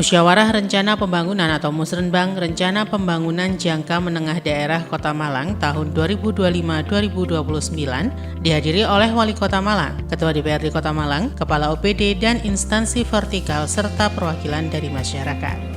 Musyawarah Rencana Pembangunan atau Musrenbang Rencana Pembangunan Jangka Menengah Daerah Kota Malang tahun 2025-2029 dihadiri oleh Wali Kota Malang, Ketua DPRD Kota Malang, Kepala OPD, dan instansi vertikal serta perwakilan dari masyarakat.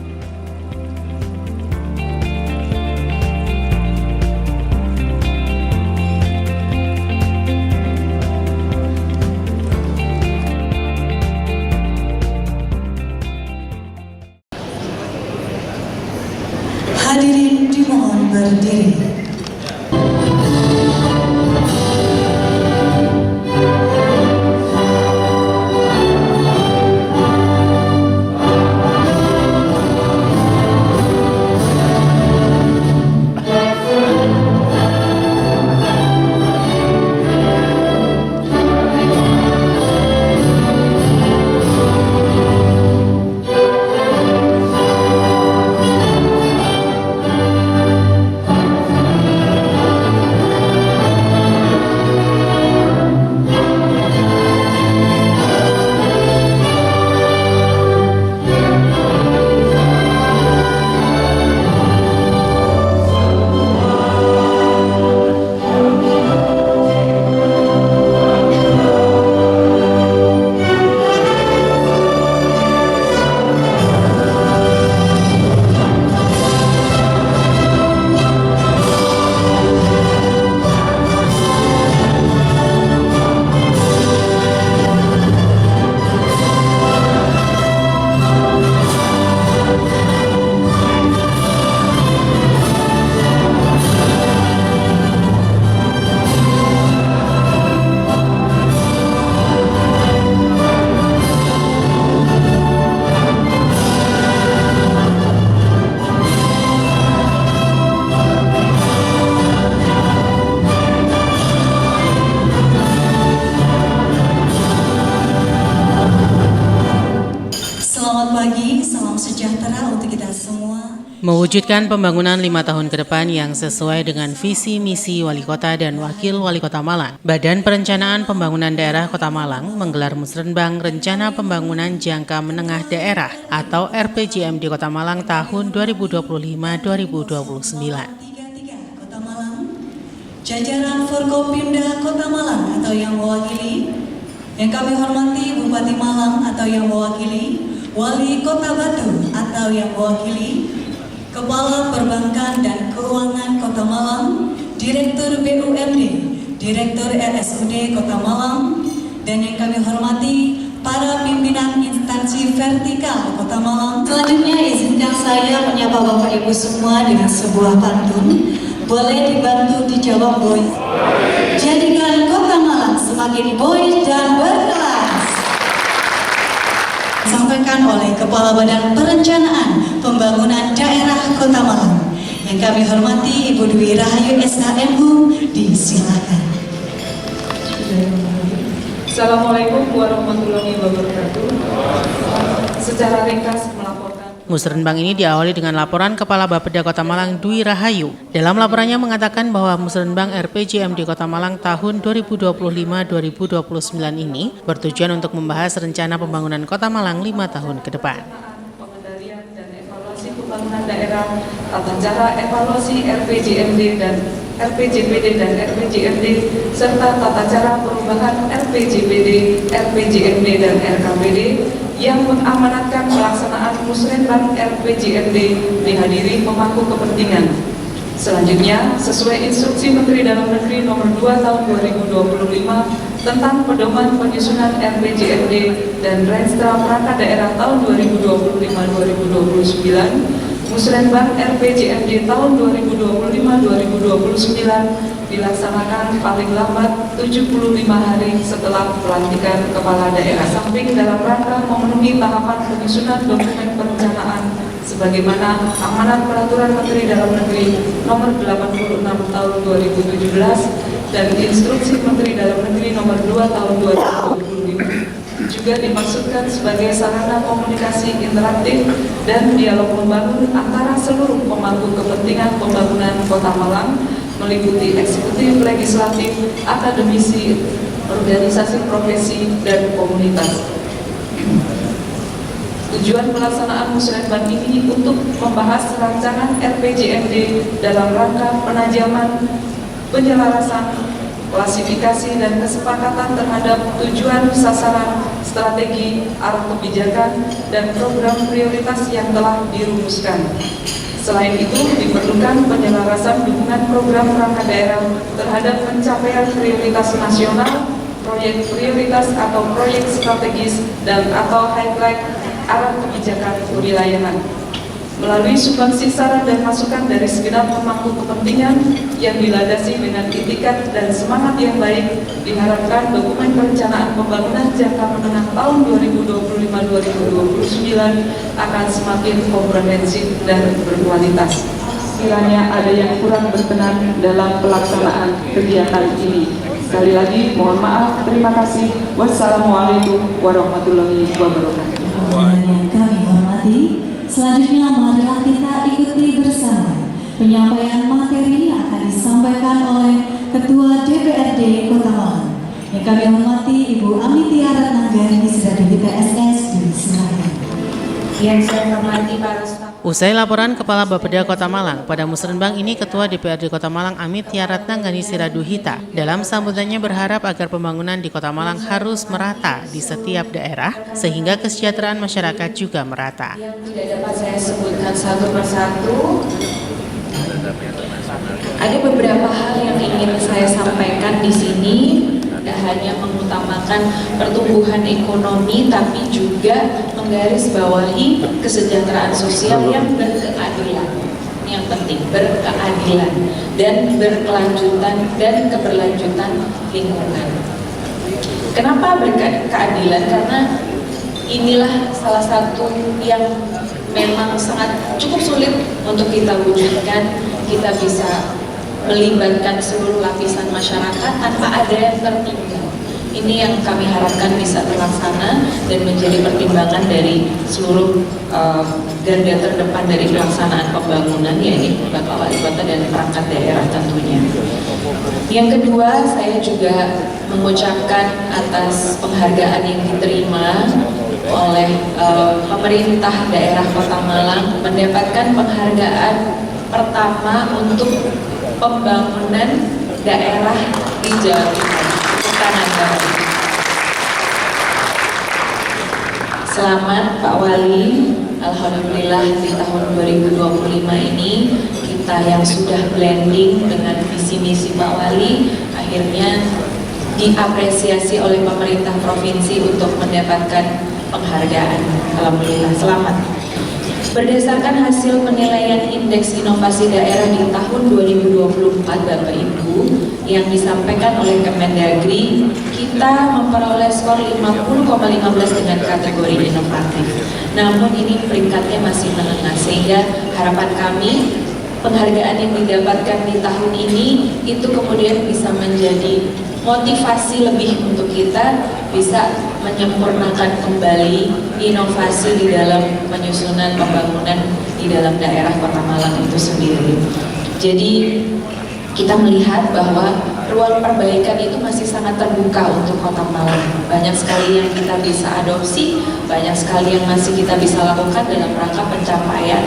Hadirin dimohon berdiri. Selamat pagi, salam sejahtera untuk kita semua. Mewujudkan pembangunan 5 tahun ke depan yang sesuai dengan visi misi Wali Kota dan Wakil Wali Kota Malang, Badan Perencanaan Pembangunan Daerah Kota Malang menggelar Musrenbang Rencana Pembangunan Jangka Menengah Daerah atau RPJMD Kota Malang tahun 2025-2029. Kota Malang, jajaran Forkopimda Kota Malang atau yang mewakili, yang kami hormati Bupati Malang atau yang mewakili, Wali Kota Batu atau yang mewakili, Kepala Perbankan dan Keuangan Kota Malang, Direktur BUMD, Direktur RSUD Kota Malang, dan yang kami hormati para pimpinan instansi vertikal Kota Malang. Selanjutnya izinkan saya menyapa Bapak Ibu semua dengan sebuah pantun. Boleh dibantu dijawab, Boy? Jadikan Kota Malang semakin boy dan berkelas. Disampaikan oleh Kepala Badan Perencanaan Pembangunan Daerah Kota Malang. Yang kami hormati Ibu Dwi Rahayu SHMU, disilakan. Assalamualaikum warahmatullahi wabarakatuh. Secara ringkas melaporkan. Musrenbang ini diawali dengan laporan Kepala Bapeda Kota Malang Dwi Rahayu. Dalam laporannya mengatakan bahwa Musrenbang RPJMD Kota Malang tahun 2025-2029 ini bertujuan untuk membahas rencana pembangunan Kota Malang 5 tahun ke depan. Pengendalian dan evaluasi pembangunan daerah, tata cara evaluasi RPJMD dan RPJPD dan RPJMD, serta tata cara perubahan RPJPD, RPJMD dan RKPD yang mengamanatkan pelaksanaan Musrenbang RPJMD dihadiri pemangku kepentingan. Selanjutnya, sesuai instruksi Menteri Dalam Negeri Nomor 2 Tahun 2025 tentang pedoman penyusunan RPJMD dan Renstra Perangkat Daerah tahun 2025-2029, Musrenbang RPJMD tahun 2025-2029 dilaksanakan paling lambat 75 hari setelah pelantikan kepala daerah. Samping dalam rangka memenuhi tahapan penyusunan dokumen perencanaan sebagaimana amanat Peraturan Menteri Dalam Negeri Nomor 86 Tahun 2017 dan Instruksi Menteri Dalam Negeri Nomor 2 Tahun 2025, juga dimaksudkan sebagai sarana komunikasi interaktif dan dialog membangun antara seluruh pemangku kepentingan pembangunan Kota Malang, meliputi eksekutif, legislatif, akademisi, organisasi profesi, dan komunitas. Tujuan pelaksanaan musrenbang ini untuk membahas rancangan RPJMD dalam rangka penajaman, penyelarasan, klasifikasi dan kesepakatan terhadap tujuan, sasaran, strategi, arah kebijakan, dan program prioritas yang telah dirumuskan. Selain itu, diperlukan penyelarasan dukungan program perangkat daerah terhadap pencapaian prioritas nasional, proyek prioritas atau proyek strategis, dan atau highlight arah kebijakan kewilayahan. Melalui sumbangsi saran dan masukan dari segenap pemangku kepentingan yang dilandasi dengan itikat dan semangat yang baik, diharapkan dokumen perencanaan pembangunan jangka menengah tahun 2025-2029 akan semakin komprehensif dan berkualitas. Kiranya ada yang kurang berkenan dalam pelaksanaan kegiatan ini. Sekali lagi, mohon maaf, terima kasih. Wassalamualaikum warahmatullahi wabarakatuh. Yang kami hormati, selanjutnya marilah kita ikuti bersama penyampaian materi yang akan disampaikan oleh Ketua DPRD Kota Malang. Yang kami hormati Ibu Amitia Ratnanggani dari BPSS diserahkan. Yang saya hormati para staf. Usai laporan Kepala Bapeda Kota Malang, pada musrenbang ini Ketua DPRD Kota Malang Amitia Ratnanggani Siraduhita dalam sambutannya berharap agar pembangunan di Kota Malang harus merata di setiap daerah sehingga kesejahteraan masyarakat juga merata. Yang tidak dapat saya sebutkan satu persatu, ada beberapa hal yang ingin saya sampaikan di sini. Tidak hanya mengutamakan pertumbuhan ekonomi, tapi juga menggarisbawahi kesejahteraan sosial yang berkeadilan. Yang penting berkeadilan dan berkelanjutan dan keberlanjutan lingkungan. Kenapa berkeadilan? Karena inilah salah satu yang memang sangat cukup sulit untuk kita wujudkan. Kita bisa melibatkan seluruh lapisan masyarakat tanpa ada yang tertinggal. Ini yang kami harapkan bisa terlaksana dan menjadi pertimbangan dari seluruh garda terdepan dari pelaksanaan pembangunan, yaitu Bapak Wali Kota dan perangkat daerah tentunya. Yang kedua, saya juga mengucapkan atas penghargaan yang diterima oleh pemerintah daerah Kota Malang, mendapatkan penghargaan pertama untuk pembangunan daerah di Jawa Timur. Selamat Pak Wali, alhamdulillah di tahun 2025 ini kita yang sudah blending dengan visi misi Pak Wali akhirnya diapresiasi oleh pemerintah provinsi untuk mendapatkan penghargaan. Alhamdulillah, selamat. Berdasarkan hasil penilaian Indeks Inovasi Daerah di tahun 2024 Bapak Ibu yang disampaikan oleh Kemendagri, kita memperoleh skor 50,15 dengan kategori inovatif. Namun ini peringkatnya masih menengah, sehingga harapan kami penghargaan yang didapatkan di tahun ini itu kemudian bisa menjadi motivasi lebih untuk kita bisa menyempurnakan kembali inovasi di dalam penyusunan pembangunan di dalam daerah Kota Malang itu sendiri. Jadi kita melihat bahwa ruang perbaikan itu masih sangat terbuka untuk Kota Malang. Banyak sekali yang kita bisa adopsi, banyak sekali yang masih kita bisa lakukan dalam rangka pencapaian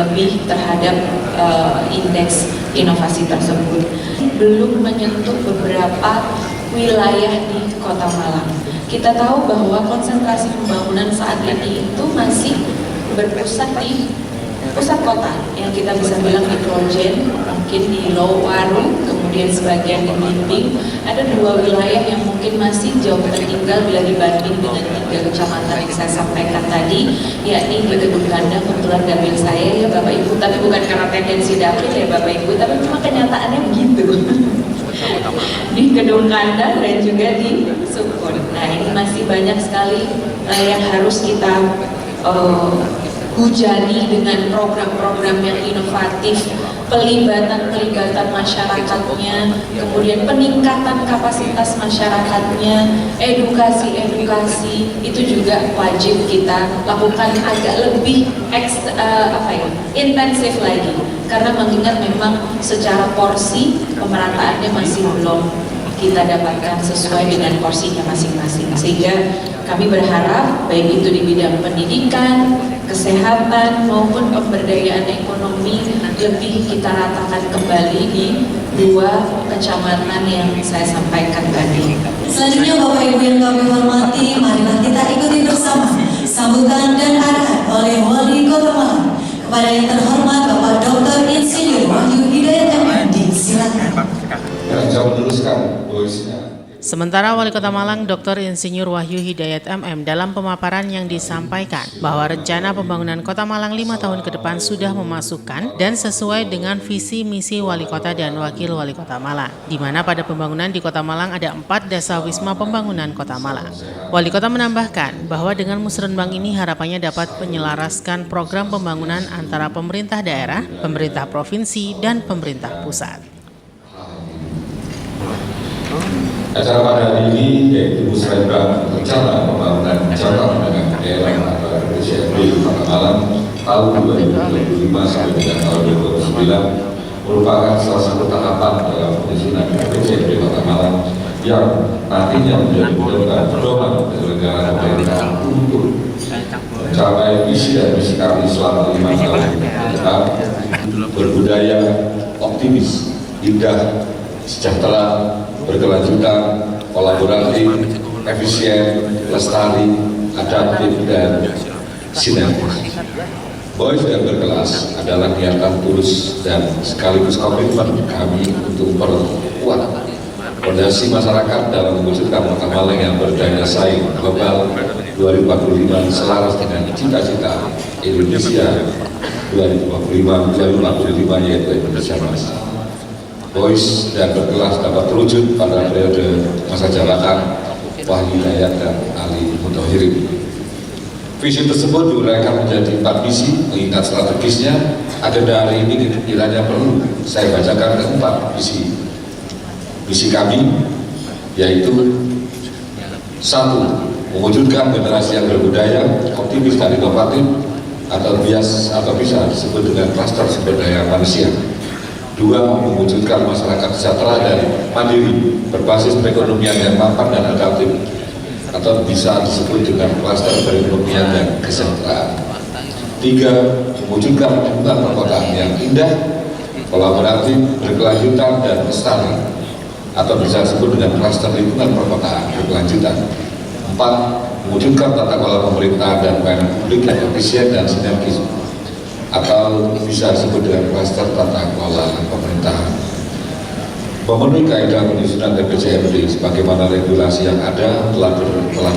lebih terhadap indeks inovasi tersebut. Belum menyentuh beberapa wilayah di Kota Malang. Kita tahu bahwa konsentrasi pembangunan saat ini itu masih berpusat di pusat kota, yang kita bisa bilang di Krojen, mungkin di Lowaru, kemudian sebagian di Blimbing. Ada dua wilayah yang mungkin masih jauh tertinggal bila dibanding dengan 3 kecamatan yang saya sampaikan tadi, yakni di Gedung Ganda. Kebetulan dapil saya ya Bapak Ibu, tapi bukan karena tendensi dapil ya Bapak Ibu, tapi memang kenyataannya begitu. Di Gedung Ganda dan juga di Sukun. Nah, ini masih banyak sekali yang harus kita hujani dengan program-program yang inovatif, pelibatan masyarakatnya, kemudian peningkatan kapasitas masyarakatnya, edukasi itu juga wajib kita lakukan agak lebih intensif lagi, karena mengingat memang secara porsi pemerataannya masih belum kita dapatkan sesuai dengan porsinya masing-masing. Sehingga kami berharap baik itu di bidang pendidikan, kesehatan maupun pemberdayaan ekonomi lebih kita ratakan kembali di 2 kecamatan yang saya sampaikan tadi. Selanjutnya Bapak Ibu yang kami hormati, marilah kita ikuti bersama sambutan dan arahan oleh Wali Kota Malang kepada yang terhormat Bapak Dr. Insinyur Wahyu Hidayat MMD. Silakan. Saya meneruskan voice-nya. Sementara Wali Kota Malang Dr. Insinyur Wahyu Hidayat MM dalam pemaparan yang disampaikan bahwa rencana pembangunan Kota Malang 5 tahun ke depan sudah memasukkan dan sesuai dengan visi misi Wali Kota dan Wakil Wali Kota Malang, di mana pada pembangunan di Kota Malang ada 4 desa wisma pembangunan Kota Malang. Wali Kota menambahkan bahwa dengan musrenbang ini harapannya dapat menyelaraskan program pembangunan antara pemerintah daerah, pemerintah provinsi, dan pemerintah pusat. Acara pada hari ini yaitu musrenbang rencana pembangunan jangka menengah daerah atau RPJMD Kota Malang tahun 2025 sampai dengan tahun 2029 merupakan salah satu tahapan dalam penyusunan RPJMD Kota Malang yang nantinya menjadi pedoman penyelenggaraan pemerintahan untuk mencapai visi dan misi kami selama 5 tahun ke depan, berbudaya optimis, indah, sejahtera, berkelanjutan, kolaboratif, efisien, lestari, adaptif, dan sinergis. Boys dan berkelas adalah niatan tulus dan sekaligus komitmen kami untuk memperkuat fondasi masyarakat dalam mewujudkan Kota Malang yang berdaya saing global 2045 selaras dengan cita-cita Indonesia 2045 yaitu Indonesia Masa. Boys dan berkelas dapat terwujud pada periode masa jabatan Wahyu Hidayat dan Ali Muthahirin. Visi tersebut diuraikan menjadi 4 misi, mengingat strategisnya agenda hari ini kiranya perlu saya bacakan ke-4 misi. Misi kami yaitu 1. Mewujudkan generasi yang berbudaya, optimis dan inovatif atau bisa disebut dengan klaster sumber daya manusia. 2. Mewujudkan masyarakat sejahtera dan mandiri berbasis perekonomian yang mapan dan adaptif atau bisa disebut dengan klaster perekonomian dan kesejahteraan. 3. Mewujudkan lingkungan perkotaan yang indah, kolaboratif, berkelanjutan dan lestari atau bisa disebut dengan klaster lingkungan perkotaan berkelanjutan. 4. Mewujudkan tata kelola pemerintahan dan pelayanan publik yang efisien dan sinergis atau bisa disebut dengan klaster tata kelola pemerintahan. Memenuhi kaidah penyusunan RPJMD sebagaimana regulasi yang ada telah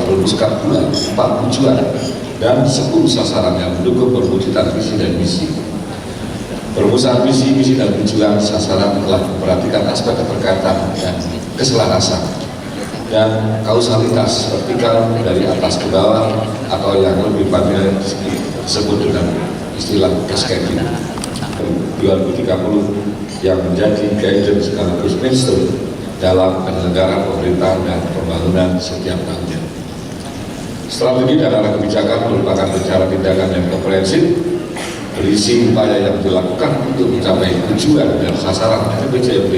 merumuskan 4 tujuan dan 10 sasaran yang mendukung perwujudan visi dan misi. Perumusan visi, misi dan tujuan sasaran telah memperhatikan aspek keterkaitan dan keselarasan dan kausalitas vertikal dari atas ke bawah atau yang lebih familiar disebut dengan istilah cascading 2030 yang menjadi guidance sekaligus mainstream dalam penyelenggaraan pemerintahan dan pembangunan setiap tahunnya. Strategi dan arah kebijakan merupakan rencana tindakan yang komprehensif berisi upaya yang dilakukan untuk mencapai tujuan dan sasaran RPJMD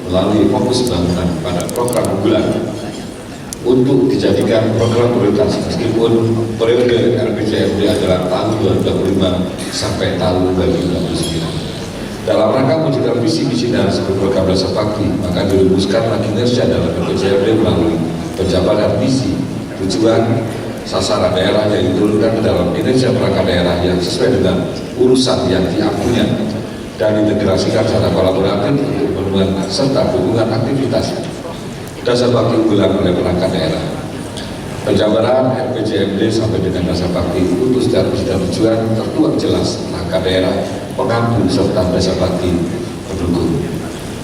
melalui fokus pembangunan pada program unggulan untuk dijadikan program prioritas meskipun periode RPJMD adalah tahun 2025 sampai tahun 2029. Dalam rangka mewujudkan visi misi dan sebuah program dasar bakti, maka dirumuskanlah kinerja dalam RPJMD melalui penjabaran visi, tujuan, sasaran daerah yang diturunkan ke dalam kinerja perangkat daerah yang sesuai dengan urusan yang diampunya dan integrasikan secara kolaboratif untuk pemenuhan serta dukungan aktivitas dasar bakti unggulan oleh perangkat daerah. Penjabaran RPJMD sampai dengan dasar bakti utus dan visi dan tujuan tertuang jelas perangkat daerah, pengampu serta dasar bakti pendukung.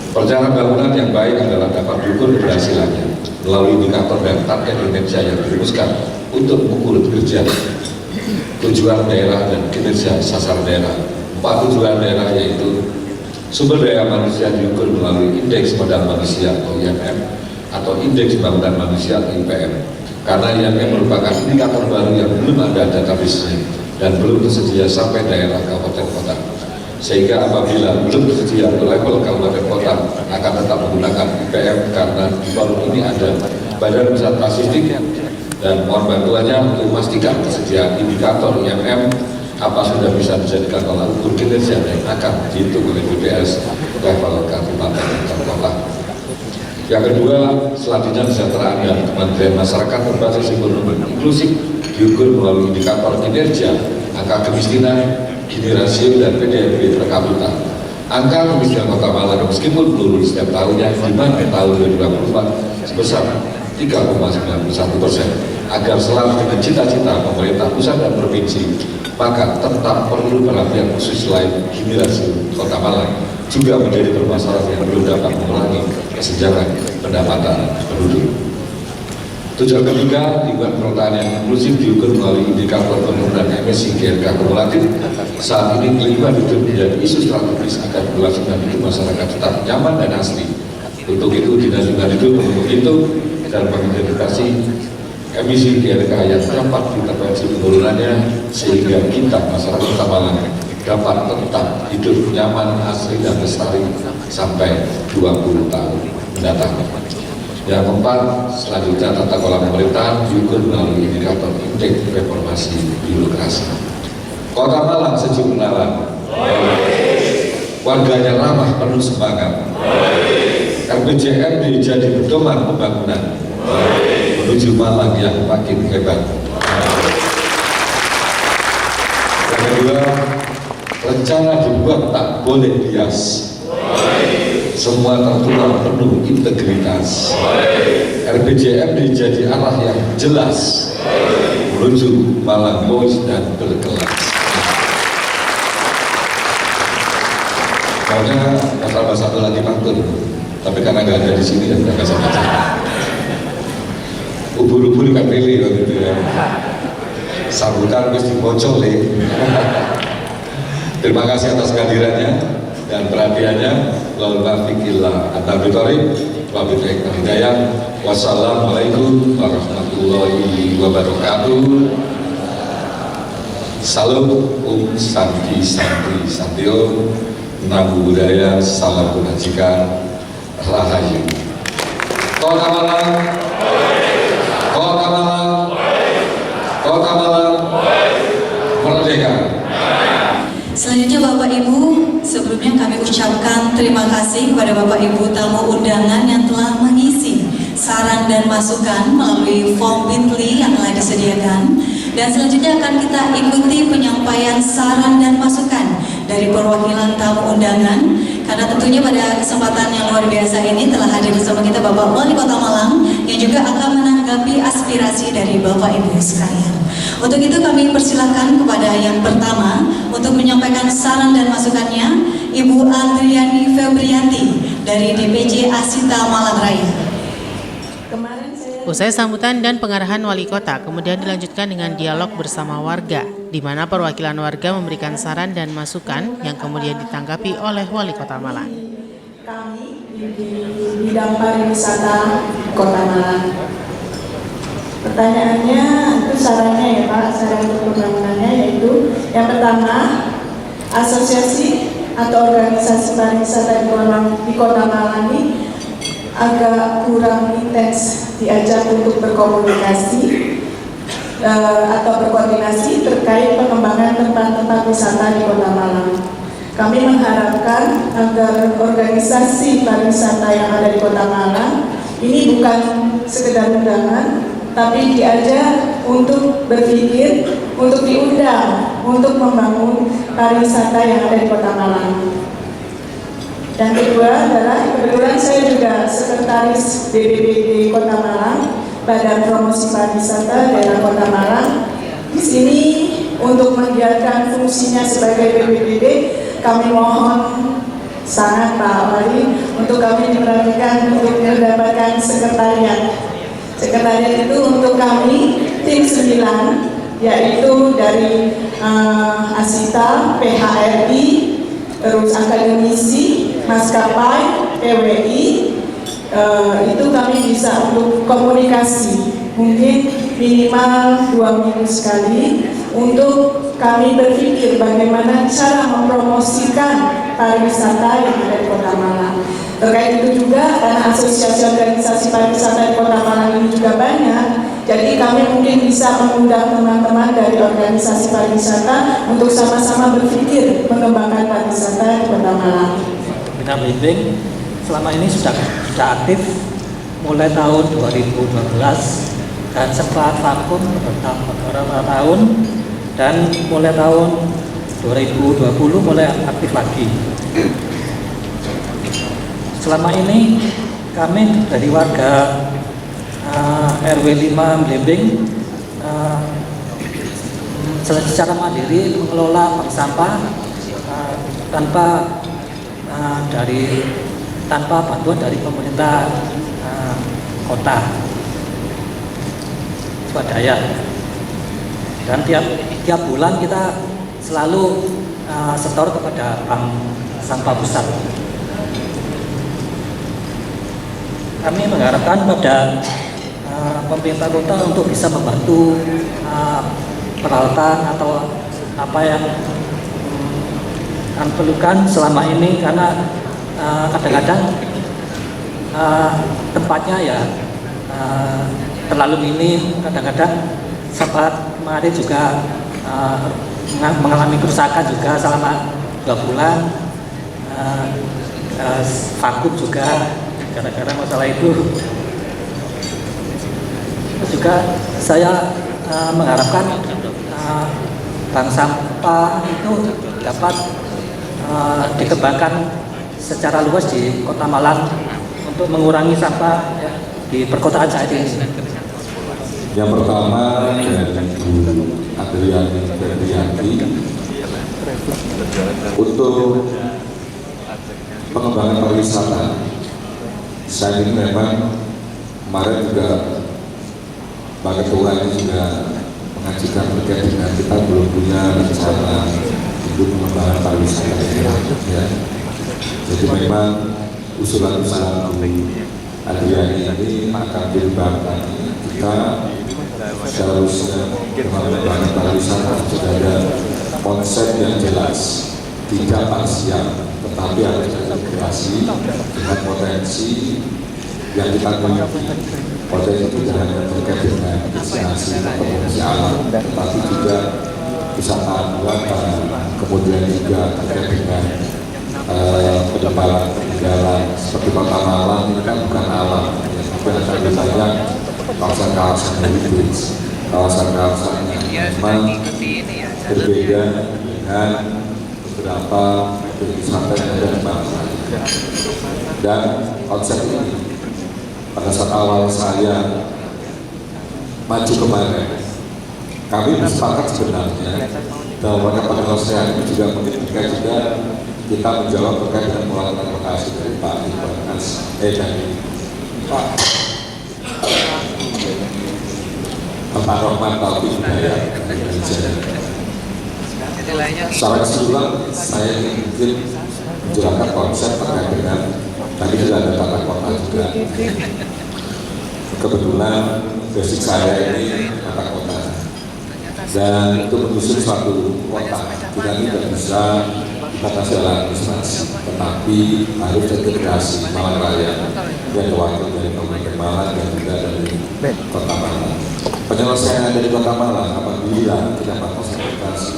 Perencanaan bangunan yang baik adalah dapat diukur keberhasilannya melalui indikator dan target kinerja yang dirumuskan untuk mengukur kerja tujuan daerah dan kinerja sasaran daerah. 4 tujuan daerah yaitu sumber daya manusia diukur melalui indeks modal manusia atau IMM atau indeks pembangunan manusia atau IPM, karena IMM merupakan indikator baru yang belum ada database dan belum tersedia sampai daerah kabupaten kota. sehingga apabila belum tersedia untuk level kabupaten kota akan tetap menggunakan IPM karena di forum ini ada Badan Pusat Statistik dan mohon bantuannya untuk memastikan persediaan indikator IMM apa sudah bisa dijadikan tolak ukur kinerja dan akan dihitung oleh BPS level kabupaten dan kota. Yang kedua, selanjutnya kesejahteraan dan kemandirian masyarakat berbasis ekonomi inklusif diukur melalui indikator kinerja, angka kemiskinan, Gini rasio dan PDB per kapita. Angka kemiskinan Kota Malang meskipun menurun setiap tahunnya, di mana tahun 2024 sebesar 3,91%. Agar selalu dengan cita-cita pemerintah pusat dan provinsi, maka tetap perlu perhatian khusus selain Gini rasio Kota Malang juga menjadi permasalahan yang belum dapat mengurangi kesenjangan pendapatan penduduk. Tujuan ketiga, lingkungan perkotaan yang inklusif diukur melalui indikator penurunan emisi GRK kumulatif. Saat ini lingkungan hidup menjadi isu strategis agar kelangsungan hidup masyarakat tetap nyaman dan asli. Untuk itu, Dinas Lingkungan Hidup menghitung dan mengidentifikasi emisi GRK yang dapat intervensi penurunannya sehingga kita masyarakat Kota Malang dapat tetap hidup nyaman, asli dan lestari sampai 20 tahun mendatang. Yang keempat, selanjutnya tata kelola pemerintahan diukur melalui indikator indeks reformasi birokrasi. Kota Malang sejuk menawan, warganya ramah penuh semangat, RPJMD jadi pedoman pembangunan menuju Malang yang makin hebat. Yang kedua, rencana dibuat tak boleh bias. Semua tertuang penuh integritas. RPJMD jadi arah yang jelas menuju Malang Boys dan berkelas. Maunya tambah satu lagi pantun, tapi karena nggak ada di sini ya nggak sama aja. Ubur-ubur kan pilih gitu ya. Sambutan mesti bocor le. Terima kasih atas kehadirannya dan perhatiannya. Lalu nafiqillah at-tabiqari wa bi'ik hidayah. Wassalamualaikum warahmatullahi wabarakatuh. Salam Santi Santio, Namo Buddhaya, salam kebajikan, rahayu. Kota Malang, Kota Malang, Kota Malang, merdeka. Selanjutnya Bapak Ibu, sebelumnya kami ucapkan terima kasih kepada Bapak Ibu tamu undangan yang telah mengisi saran dan masukan melalui form Bitly yang telah disediakan. Dan selanjutnya akan kita ikuti penyampaian saran dan masukan dari perwakilan tamu undangan. Karena tentunya pada kesempatan yang luar biasa ini telah hadir bersama kita Bapak Wali Kota Malang yang juga akan menanggapi aspirasi dari Bapak Ibu sekalian. Untuk itu kami persilakan kepada yang pertama untuk menyampaikan saran dan masukannya Ibu Andriani Febrianti dari DPC Asita Malang Raya. Usai sambutan dan pengarahan wali kota, kemudian dilanjutkan dengan dialog bersama warga, di mana perwakilan warga memberikan saran dan masukan yang kemudian ditanggapi oleh wali kota Malang. Kami di bidang pariwisata Kota Malang. Pertanyaannya itu sarannya ya Pak, saran untuk pembangunannya yaitu yang pertama, asosiasi atau organisasi pariwisata di Kota Malang ini agak kurang intens diajak untuk berkomunikasi atau berkoordinasi terkait pengembangan tempat-tempat wisata di Kota Malang. Kami mengharapkan agar organisasi pariwisata yang ada di Kota Malang ini bukan sekedar undangan, tapi diajak untuk berpikir, untuk diundang, untuk membangun pariwisata yang ada di Kota Malang. Dan kedua adalah kebetulan saya juga sekretaris BPBD Kota Malang, Badan Promosi Pariwisata Daerah Kota Malang. Di sini untuk menggiatkan fungsinya sebagai BPBD, kami mohon sangat Pak Wali untuk kami diperhatikan untuk mendapatkan sekretariat. Sekretariat itu untuk kami tim 9, yaitu dari Asita, PHRI, terus akademisi, maskapai, PWI, itu kami bisa untuk komunikasi mungkin minimal 2 minggu sekali untuk kami berpikir bagaimana cara mempromosikan pariwisata yang ada di Kota Malang. Terkait itu juga, karena asosiasi organisasi pariwisata di Kota Malang ini juga banyak, jadi kami mungkin bisa mengundang teman-teman dari organisasi pariwisata untuk sama-sama berpikir mengembangkan pariwisata di Kota Malang. Bina Blimbing selama ini sudah aktif mulai tahun 2012 dan sempat vakum beberapa tahun, dan mulai tahun 2020 mulai aktif lagi. Selama ini kami dari warga RW 5 Blimbing secara mandiri mengelola bank sampah tanpa bantuan dari pemerintah kota swadaya. Dan tiap bulan kita selalu setor kepada bank sampah pusat. Kami mengharapkan pada pemerintah kota untuk bisa membantu peralatan atau apa yang kami perlukan selama ini, karena kadang-kadang tempatnya ya terlalu minim. Kadang-kadang sempat kemarin juga mengalami kerusakan juga selama 2 bulan, vakum juga gara-gara masalah itu. Juga saya mengharapkan bank sampah itu dapat dikembangkan secara luas di Kota Malang untuk mengurangi sampah ya, di perkotaan saat ini. Yang pertama dari Bu Adriani Febrianti untuk pengembangan pariwisata. Saya ini memang kemarin juga Pak Ketua ini juga mengajukan terkait dengan kita belum punya rencana untuk pengembangan pariwisata ya. Jadi memang usulan-usulan Bu Adriani ini akan dikembangkan. Kita seharusnya pengembangan pariwisata sudah ada konsep yang jelas, tidak parsial, tetapi harus terintegrasi dengan potensi yang kita miliki. Potensi itu tidak hanya terkait dengan destinasi atau potensi alam, tetapi juga wisata buatan, kemudian juga terkait dengan peninggalan seperti Kota Malang ini kan bukan alam, tapi ada lebih banyak kawasan-kawasan heritage, kawasan-kawasan yang memang berbeda dengan beberapa wisata yang ada di bangsa. Dan konsep ini pada saat awal saya maju kemarin, kami bersepakat sebenarnya dalam rangka penyelesaian ini juga menginginkan juga kita menjawab terkait dengan melakukan advokasi dari Pak Ibanas dari Pak Rohman Taufik Hidayat Indonesia. Secara keseluruhan saya ingin menjelaskan konsep terkait dengan tadi sudah ada tata kota juga. Kebetulan basic saya ini tata kota, dan untuk menyusun suatu kota tidak bisa dibatasi oleh administrasi, tetapi harus terintegrasi Malang Raya dan wakil dari Kabupaten Malang dan juga dari Kota Malang. Penyelesaian dari Kota Malang apabila tidak partisipasi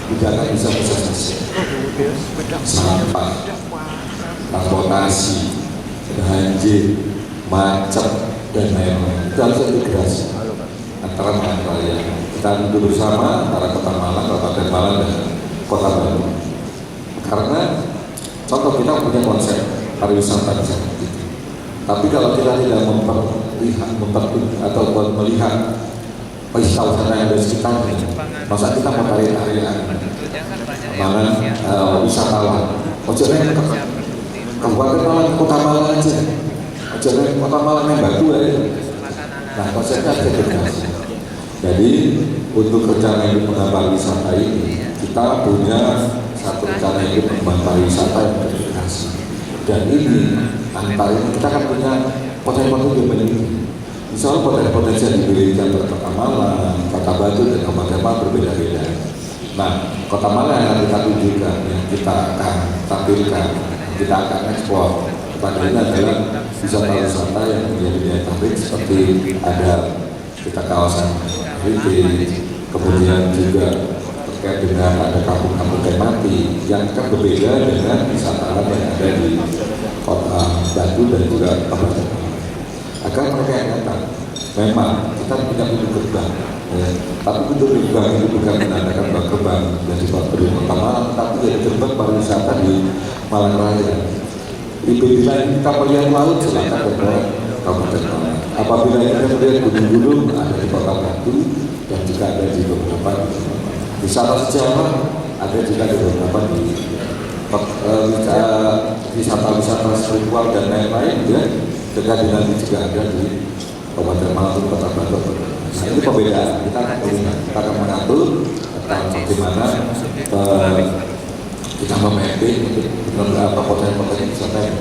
tidak akan bisa selesai. Sampah, transportasi, banjir, macet dan lain-lain itu harus terintegrasi antara Malang Raya. Kita duduk bersama antara Kota Malang, Kabupaten Malang dan Kota Bandung. Karena contoh kita punya konsep pariwisata seperti itu, tapi kalau kita tidak atau melihat wisata yang ada di sekitarnya, masa kita mau tarik-tarikan mana wisatawan? Ojonya Kabupaten Malang, Kota Malang aja, ojonya Kota Malang yang batu ya. Nah konsepnya terintegrasi. Jadi untuk rencana hidup pengembangan wisata ini kita punya satu rencana hidup pengembangan pariwisata yang terintegrasi. Dan ini antara ini kita kan punya potensi-potensi yang banyak. Misalnya potensi yang dimiliki antara Kota Malang, Kota Batu dan Kabupaten Malang berbeda-beda. Nah, Kota Malang yang kita tunjukkan, yang kita akan tampilkan, kita akan ekspor kepada ini adalah wisata-wisata yang menjadi daya tarik seperti ada kita kawasan heritage, kemudian juga terkait dengan ada kampung-kampung tematik yang akan berbeda dengan wisata alam yang ada di Kota Batu dan juga Kabupaten Malang. Agar mereka yang datang, memang kita punya pintu gerbang, ya. Tapi pintu gerbang itu bukan menandakan bahwa gerbang dari Kota Malang, tapi jadi gerbang pariwisata di Malang Raya. Bila kita melihat laut selatan dan Kabupaten Malang. Apabila kita melihat gunung-gunung ada di Kota Batu dan juga ada di beberapa wisata sejarah ada juga di beberapa di wisata spiritual dan lain-lain ya. Juga dinamik juga ada di Kabupaten Malang, Kota Batu. Nah, ini perbedaan. Kita akan melihat, kita akan mengatur tentang bagaimana kita memapping untuk beberapa potensi wisata yang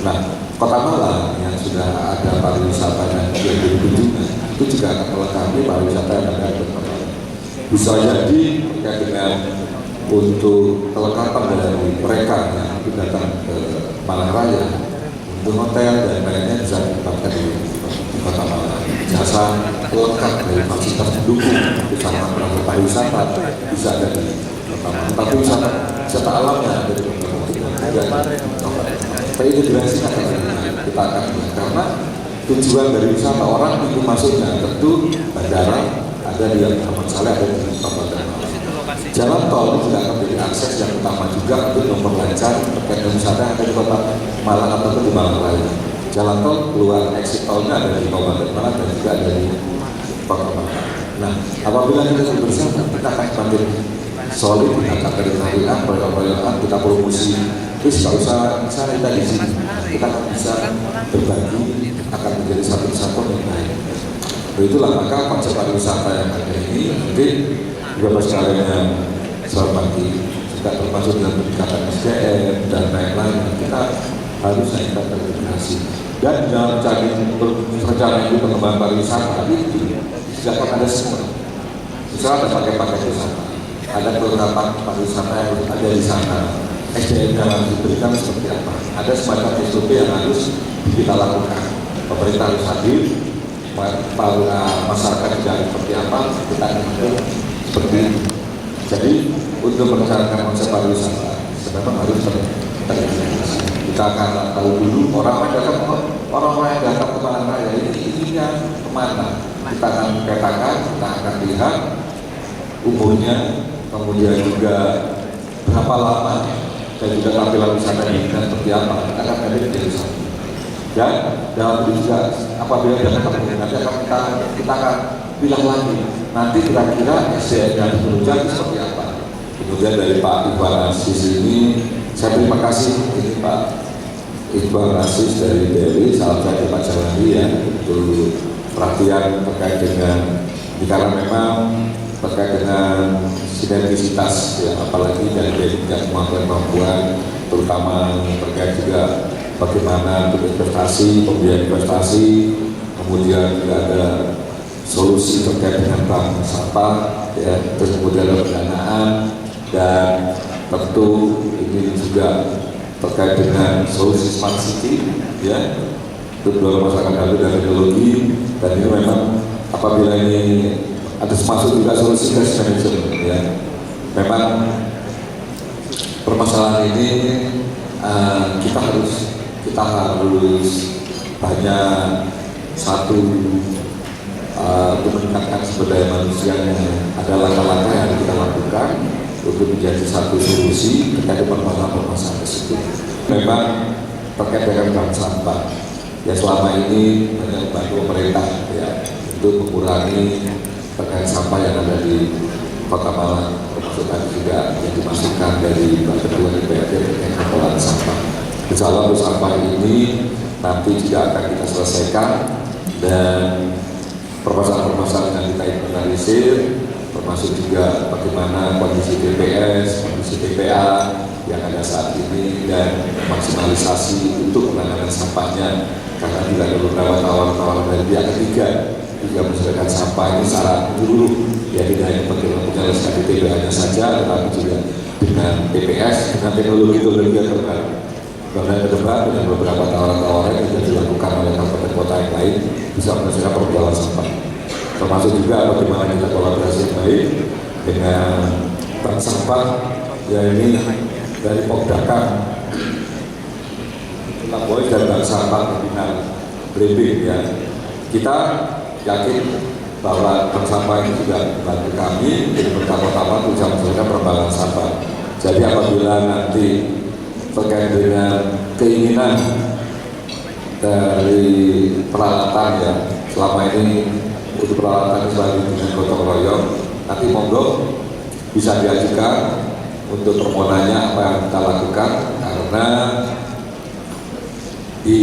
nah, Kota Malang yang sudah ada pariwisata dan yang kunjungan itu juga akan melengkapi pariwisata yang ada di Kota Malang. Bisa jadi terkait dengan untuk kelengkapan dari mereka yang datang ke Malang Raya untuk hotel dan lainnya bisa ditempatkan di Kota Malang. Jasa lengkap dari fasilitas pendukung bersama pariwisata bisa ada di Kota Malang. Tapi wisata alamnya ada di Kota Malang. Terintegrasi kita akan karena tujuan dari wisata orang itu masuknya tentu bandara ada di Ahmad Saleh ada di Kabupaten Malang. Jalan tol juga akan menjadi akses yang utama juga untuk memperlancar terkait dengan wisata yang ada di Kota Malang ataupun di Malang Raya. Jalan tol keluar exit tolnya ada di Kabupaten Malang dan juga ada di Kota Malang. Nah, apabila kita bersama kita akan semakin solid, kita akan berkaitan proyek-proyekan, kita promosi. Terus kalau usah kita di sini, kita akan bisa berbagi, akan menjadi satu kesatuan yang baik. Itulah maka konsep pariwisata yang ada ini mungkin beberapa sekalian yang saya hormati juga termasuk dalam peningkatan SDM dan lain-lain kita harusnya kita terintegrasi dan dalam rencana itu pengembangan pariwisata itu tidak akan ada semua. Misalnya ada pakai-pakai wisata, ada kelengkapan pariwisata yang ada di sana. SDM yang harus diberikan seperti apa? Ada semacam SOP yang harus kita lakukan. Pemerintah harus hadir, masyarakat juga seperti apa? Kita akan seperti itu. Jadi untuk merencanakan konsep pariwisata, memang harus terintegrasi. Kita akan tahu dulu orang-orang yang datang ke Malang Raya ininya kemana? Kita akan petakan, kita akan lihat umurnya, kemudian juga berapa lama dan juga tampilan wisata ini dan seperti apa akan ada menjadi satu. Dan dalam itu juga apabila kita nanti kita akan bilang lagi nanti kira-kira SDM yang menunjang seperti apa. Kemudian dari Pak Iqbal Aziz ini saya terima kasih ini Pak Iqbal Aziz dari BRI, salam saya Pak Jalani ya untuk perhatian terkait dengan karena memang terkait dengan sinergisitas ya, apalagi dari tingkat kemampuan terutama terkait juga bagaimana untuk investasi, pembiayaan investasi, kemudian juga ada solusi terkait dengan bank sampah ya, terus kemudian ada pendanaan dan tentu ini juga terkait dengan solusi smart city ya, untuk dua masyarakat baru dan teknologi dan ini memang apabila ini ada masuk juga solusi cash management ya. Memang permasalahan ini kita harus banyak satu untuk meningkatkan sumber daya manusia yang ada langkah-langkah yang kita lakukan untuk menjadi satu solusi terkait permasalahan tersebut. Memang terkait dengan bank sampah ya selama ini banyak membantu pemerintah ya untuk mengurangi terkait sampah yang ada di Kota Malang, termasuk tadi juga yang dimasukkan dari Pak Ketua DPRD terkait pengelolaan sampah. Insya Allah sampah ini nanti juga akan kita selesaikan dan permasalahan-permasalahan yang kita internalisir, termasuk juga bagaimana kondisi TPS, kondisi TPA yang ada saat ini dan maksimalisasi untuk penanganan sampahnya karena tidak ada beberapa tawaran-tawaran dari pihak ketiga juga menyelesaikan sampah ini secara menyeluruh, ya tidak hanya menyelesaikan di TPA-nya saja, tetapi juga dengan TPS, dengan teknologi yang terbaru. Kemudian ke depan dengan beberapa tawaran-tawaran yang sudah dilakukan oleh kabupaten kota yang lain bisa menyelesaikan persoalan sampah. Termasuk juga bagaimana kita kolaborasi yang baik dengan bank sampah, ya ini dari Pokdakan, Laboy dan bank sampah dengan Blimbing ya. Kita yakin bahwa bank sampah ini juga membantu kami di kota-kota bisa menyelesaikan perkembangan sampah. Jadi apabila nanti terkait dengan keinginan dari peralatan ya, selama ini untuk peralatan sebagai dengan gotong royong, nanti monggo bisa diajukan untuk permohonannya apa yang kita lakukan, karena di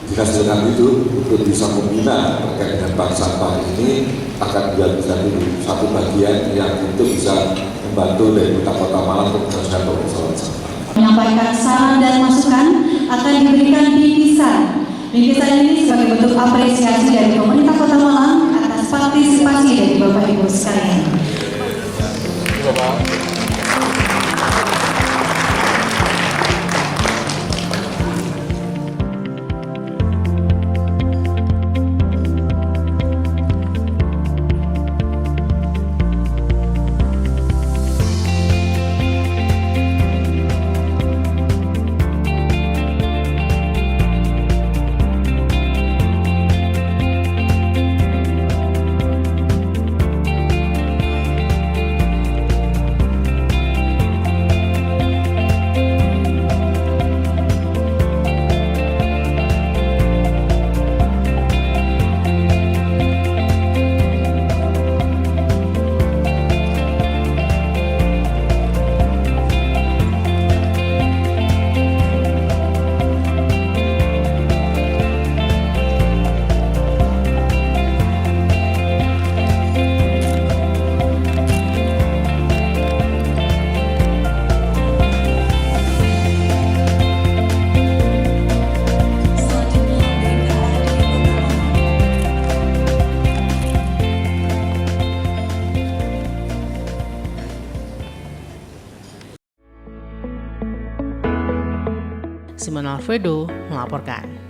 dihasilkan itu untuk bisa membina terkait dengan bank sampah ini akan bisa satu bagian yang untuk bisa membantu dari Kota Malang untuk menyelesaikan persoalan sampah. Menyampaikan saran dan masukan akan diberikan bingkisan. Bingkisan ini sebagai bentuk apresiasi dari pemerintah Kota Malang atas partisipasi dari Bapak Ibu sekalian. Simon Alfredo melaporkan.